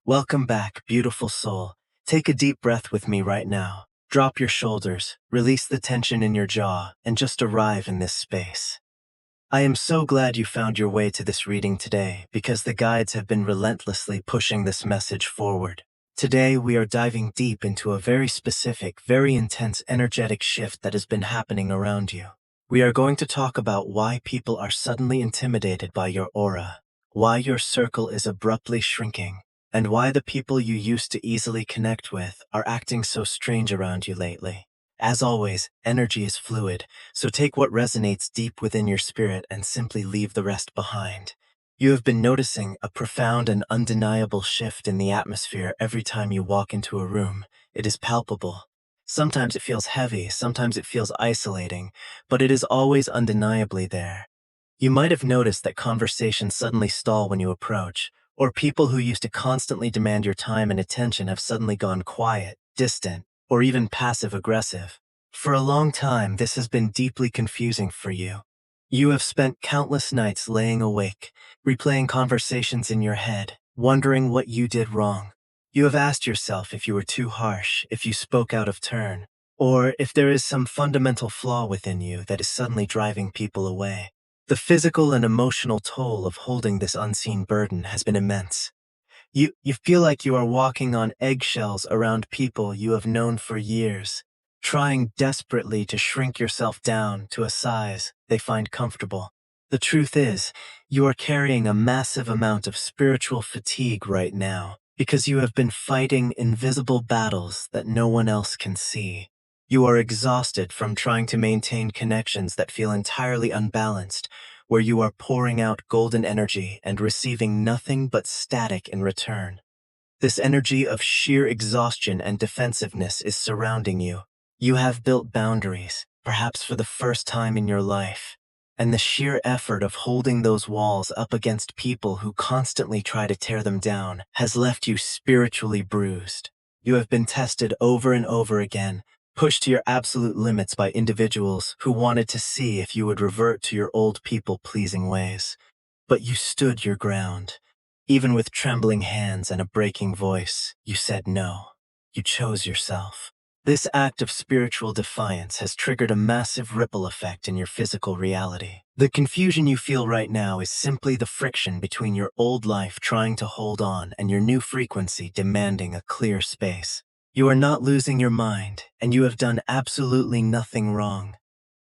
Welcome back, beautiful soul. Take a deep breath with me right now. Drop your shoulders, release the tension in your jaw, and just arrive in this space. I am so glad you found your way to this reading today because the guides have been relentlessly pushing this message forward. Today, we are diving deep into a very specific, very intense energetic shift that has been happening around you. We are going to talk about why people are suddenly intimidated by your aura, why your circle is abruptly shrinking, and why the people you used to easily connect with are acting so strange around you lately. As always, energy is fluid, so take what resonates deep within your spirit and simply leave the rest behind. You have been noticing a profound and undeniable shift in the atmosphere every time you walk into a room. It is palpable. Sometimes it feels heavy, sometimes it feels isolating, but it is always undeniably there. You might have noticed that conversations suddenly stall when you approach, or people who used to constantly demand your time and attention have suddenly gone quiet, distant, or even passive-aggressive. For a long time, this has been deeply confusing for you. You have spent countless nights laying awake, replaying conversations in your head, wondering what you did wrong. You have asked yourself if you were too harsh, if you spoke out of turn, or if there is some fundamental flaw within you that is suddenly driving people away. The physical and emotional toll of holding this unseen burden has been immense. You feel like you are walking on eggshells around people you have known for years, trying desperately to shrink yourself down to a size they find comfortable. The truth is, you are carrying a massive amount of spiritual fatigue right now because you have been fighting invisible battles that no one else can see. You are exhausted from trying to maintain connections that feel entirely unbalanced, where you are pouring out golden energy and receiving nothing but static in return. This energy of sheer exhaustion and defensiveness is surrounding you. You have built boundaries, perhaps for the first time in your life, and the sheer effort of holding those walls up against people who constantly try to tear them down has left you spiritually bruised. You have been tested over and over again, pushed to your absolute limits by individuals who wanted to see if you would revert to your old people-pleasing ways. But you stood your ground. Even with trembling hands and a breaking voice, you said no. You chose yourself. This act of spiritual defiance has triggered a massive ripple effect in your physical reality. The confusion you feel right now is simply the friction between your old life trying to hold on and your new frequency demanding a clear space. You are not losing your mind, and you have done absolutely nothing wrong.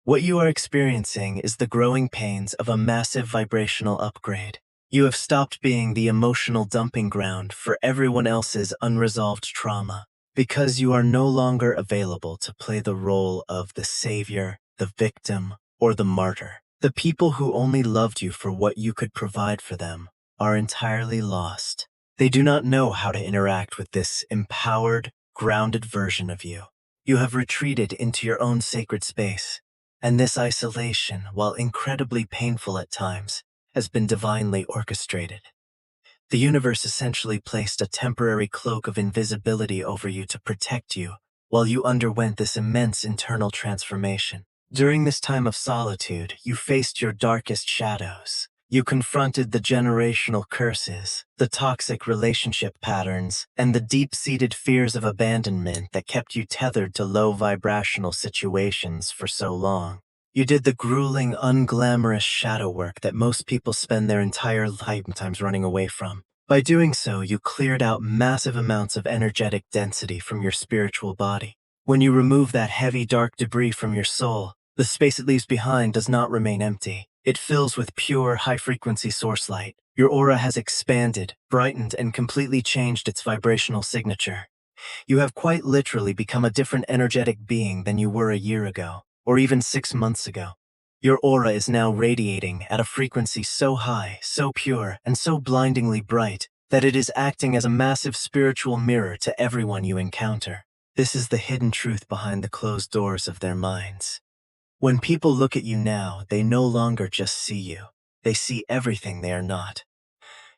What you are experiencing is the growing pains of a massive vibrational upgrade. You have stopped being the emotional dumping ground for everyone else's unresolved trauma, because you are no longer available to play the role of the savior, the victim, or the martyr. The people who only loved you for what you could provide for them are entirely lost. They do not know how to interact with this empowered, grounded version of you. You have retreated into your own sacred space, and this isolation, while incredibly painful at times, has been divinely orchestrated. The universe essentially placed a temporary cloak of invisibility over you to protect you while you underwent this immense internal transformation. During this time of solitude, you faced your darkest shadows. You confronted the generational curses, the toxic relationship patterns, and the deep-seated fears of abandonment that kept you tethered to low vibrational situations for so long. You did the grueling, unglamorous shadow work that most people spend their entire lifetimes running away from. By doing so, you cleared out massive amounts of energetic density from your spiritual body. When you remove that heavy, dark debris from your soul, the space it leaves behind does not remain empty. It fills with pure, high-frequency source light. Your aura has expanded, brightened, and completely changed its vibrational signature. You have quite literally become a different energetic being than you were a year ago, or even 6 months ago. Your aura is now radiating at a frequency so high, so pure, and so blindingly bright that it is acting as a massive spiritual mirror to everyone you encounter. This is the hidden truth behind the closed doors of their minds. When people look at you now, they no longer just see you. They see everything they are not.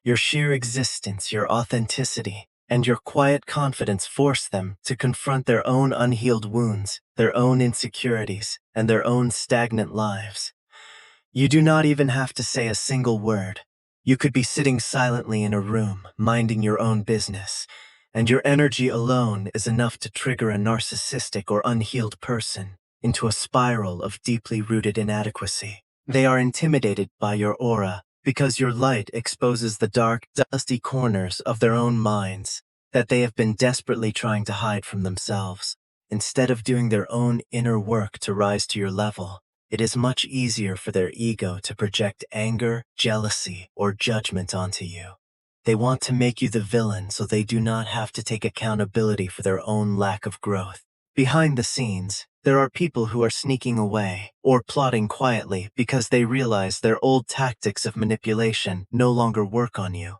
Your sheer existence, your authenticity, and your quiet confidence force them to confront their own unhealed wounds, their own insecurities, and their own stagnant lives. You do not even have to say a single word. You could be sitting silently in a room, minding your own business, and your energy alone is enough to trigger a narcissistic or unhealed person into a spiral of deeply rooted inadequacy. They are intimidated by your aura because your light exposes the dark, dusty corners of their own minds that they have been desperately trying to hide from themselves. Instead of doing their own inner work to rise to your level, it is much easier for their ego to project anger, jealousy, or judgment onto you. They want to make you the villain so they do not have to take accountability for their own lack of growth. Behind the scenes, there are people who are sneaking away or plotting quietly because they realize their old tactics of manipulation no longer work on you.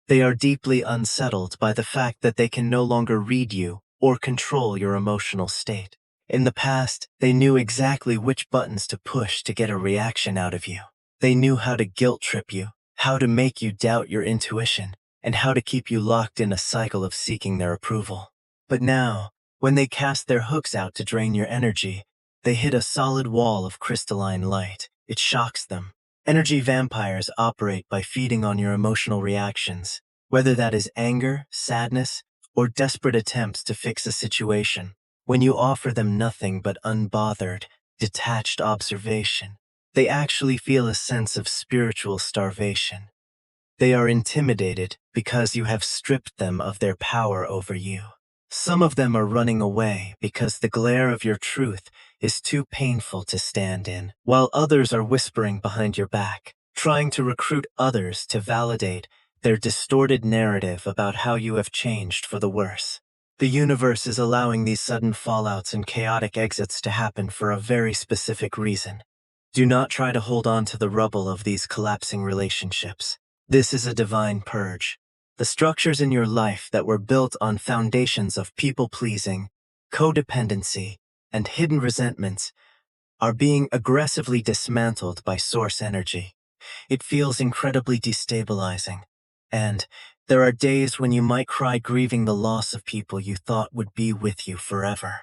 They are deeply unsettled by the fact that they can no longer read you or control your emotional state. In the past, they knew exactly which buttons to push to get a reaction out of you. They knew how to guilt trip you, how to make you doubt your intuition, and how to keep you locked in a cycle of seeking their approval. But now, when they cast their hooks out to drain your energy, they hit a solid wall of crystalline light. It shocks them. Energy vampires operate by feeding on your emotional reactions, whether that is anger, sadness, or desperate attempts to fix a situation. When you offer them nothing but unbothered, detached observation, they actually feel a sense of spiritual starvation. They are intimidated because you have stripped them of their power over you. Some of them are running away because the glare of your truth is too painful to stand in, while others are whispering behind your back, trying to recruit others to validate their distorted narrative about how you have changed for the worse. The universe is allowing these sudden fallouts and chaotic exits to happen for a very specific reason. Do not try to hold on to the rubble of these collapsing relationships. This is a divine purge. The structures in your life that were built on foundations of people-pleasing, codependency, and hidden resentments are being aggressively dismantled by source energy. It feels incredibly destabilizing, and there are days when you might cry grieving the loss of people you thought would be with you forever.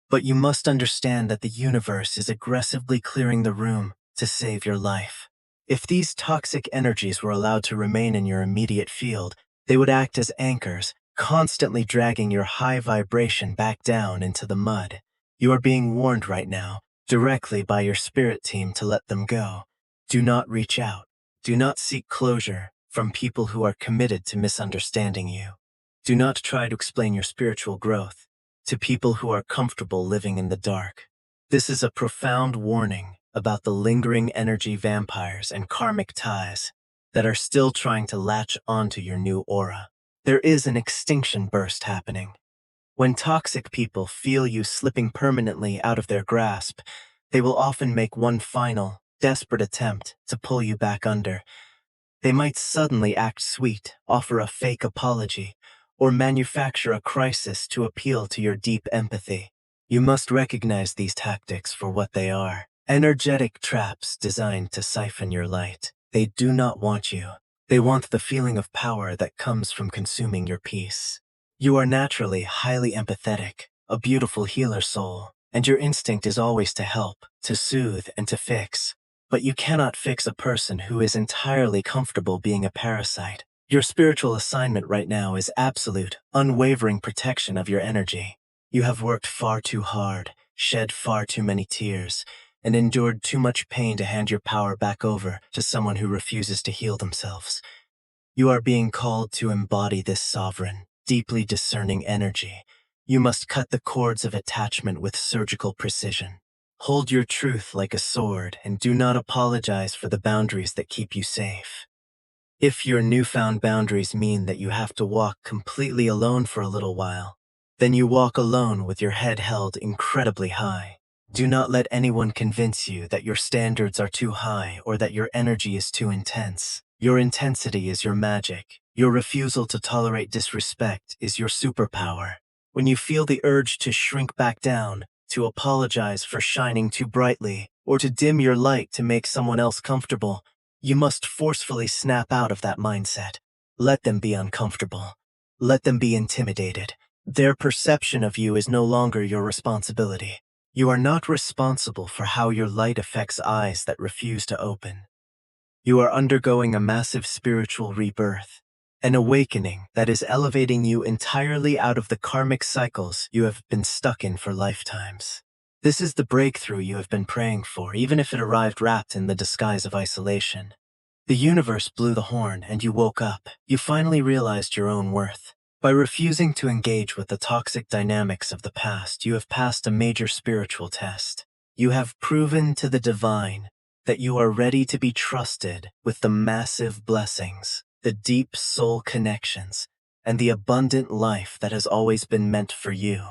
But you must understand that the universe is aggressively clearing the room to save your life. If these toxic energies were allowed to remain in your immediate field, they would act as anchors, constantly dragging your high vibration back down into the mud. You are being warned right now, directly by your spirit team, to let them go. Do not reach out. Do not seek closure from people who are committed to misunderstanding you. Do not try to explain your spiritual growth to people who are comfortable living in the dark. This is a profound warning about the lingering energy vampires and karmic ties that are still trying to latch onto your new aura. There is an extinction burst happening. When toxic people feel you slipping permanently out of their grasp, they will often make one final, desperate attempt to pull you back under. They might suddenly act sweet, offer a fake apology, or manufacture a crisis to appeal to your deep empathy. You must recognize these tactics for what they are: energetic traps designed to siphon your light. They do not want you. They want the feeling of power that comes from consuming your peace. You are naturally highly empathetic, a beautiful healer soul, and your instinct is always to help, to soothe, and to fix. But you cannot fix a person who is entirely comfortable being a parasite. Your spiritual assignment right now is absolute, unwavering protection of your energy. You have worked far too hard, shed far too many tears, and endured too much pain to hand your power back over to someone who refuses to heal themselves. You are being called to embody this sovereign, deeply discerning energy. You must cut the cords of attachment with surgical precision. Hold your truth like a sword and do not apologize for the boundaries that keep you safe. If your newfound boundaries mean that you have to walk completely alone for a little while, then you walk alone with your head held incredibly high. Do not let anyone convince you that your standards are too high or that your energy is too intense. Your intensity is your magic. Your refusal to tolerate disrespect is your superpower. When you feel the urge to shrink back down, to apologize for shining too brightly, or to dim your light to make someone else comfortable, you must forcefully snap out of that mindset. Let them be uncomfortable. Let them be intimidated. Their perception of you is no longer your responsibility. You are not responsible for how your light affects eyes that refuse to open. You are undergoing a massive spiritual rebirth, an awakening that is elevating you entirely out of the karmic cycles you have been stuck in for lifetimes. This is the breakthrough you have been praying for, even if it arrived wrapped in the disguise of isolation. The universe blew the horn and you woke up. You finally realized your own worth. By refusing to engage with the toxic dynamics of the past, you have passed a major spiritual test. You have proven to the divine that you are ready to be trusted with the massive blessings, the deep soul connections, and the abundant life that has always been meant for you.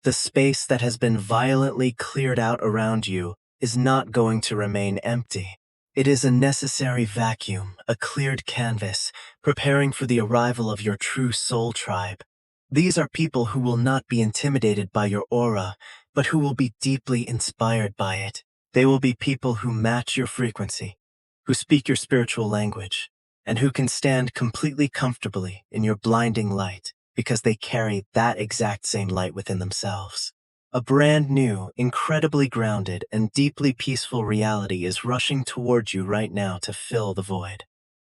The space that has been violently cleared out around you is not going to remain empty. It is a necessary vacuum, a cleared canvas, preparing for the arrival of your true soul tribe. These are people who will not be intimidated by your aura, but who will be deeply inspired by it. They will be people who match your frequency, who speak your spiritual language, and who can stand completely comfortably in your blinding light because they carry that exact same light within themselves. A brand new, incredibly grounded, and deeply peaceful reality is rushing towards you right now to fill the void.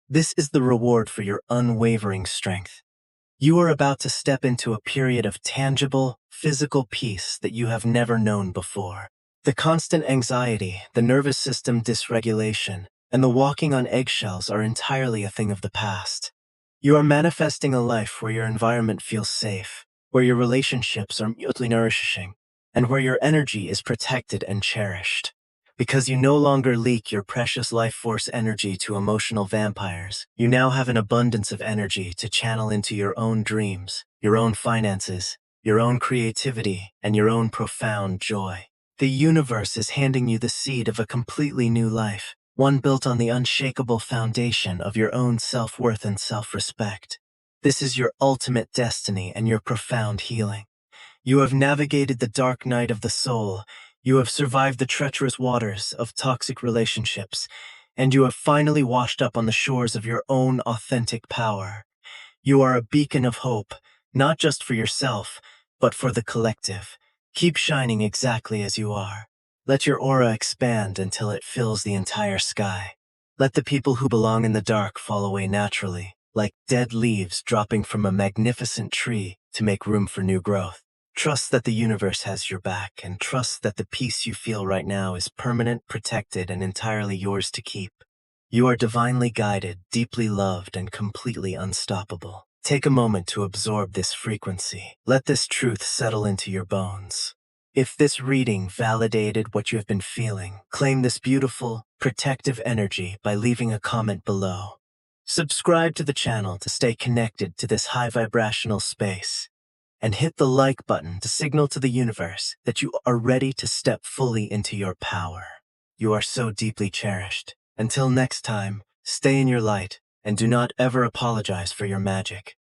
This is the reward for your unwavering strength. You are about to step into a period of tangible, physical peace that you have never known before. The constant anxiety, the nervous system dysregulation, and the walking on eggshells are entirely a thing of the past. You are manifesting a life where your environment feels safe, where your relationships are mutually nourishing, and where your energy is protected and cherished. Because you no longer leak your precious life force energy to emotional vampires, you now have an abundance of energy to channel into your own dreams, your own finances, your own creativity, and your own profound joy. The universe is handing you the seed of a completely new life, one built on the unshakable foundation of your own self-worth and self-respect. This is your ultimate destiny and your profound healing. You have navigated the dark night of the soul, you have survived the treacherous waters of toxic relationships, and you have finally washed up on the shores of your own authentic power. You are a beacon of hope, not just for yourself, but for the collective. Keep shining exactly as you are. Let your aura expand until it fills the entire sky. Let the people who belong in the dark fall away naturally, like dead leaves dropping from a magnificent tree to make room for new growth. Trust that the universe has your back, and trust that the peace you feel right now is permanent, protected, and entirely yours to keep. You are divinely guided, deeply loved, and completely unstoppable. Take a moment to absorb this frequency. Let this truth settle into your bones. If this reading validated what you have been feeling, claim this beautiful, protective energy by leaving a comment below. Subscribe to the channel to stay connected to this high vibrational space, and hit the like button to signal to the universe that you are ready to step fully into your power. You are so deeply cherished. Until next time, stay in your light and do not ever apologize for your magic.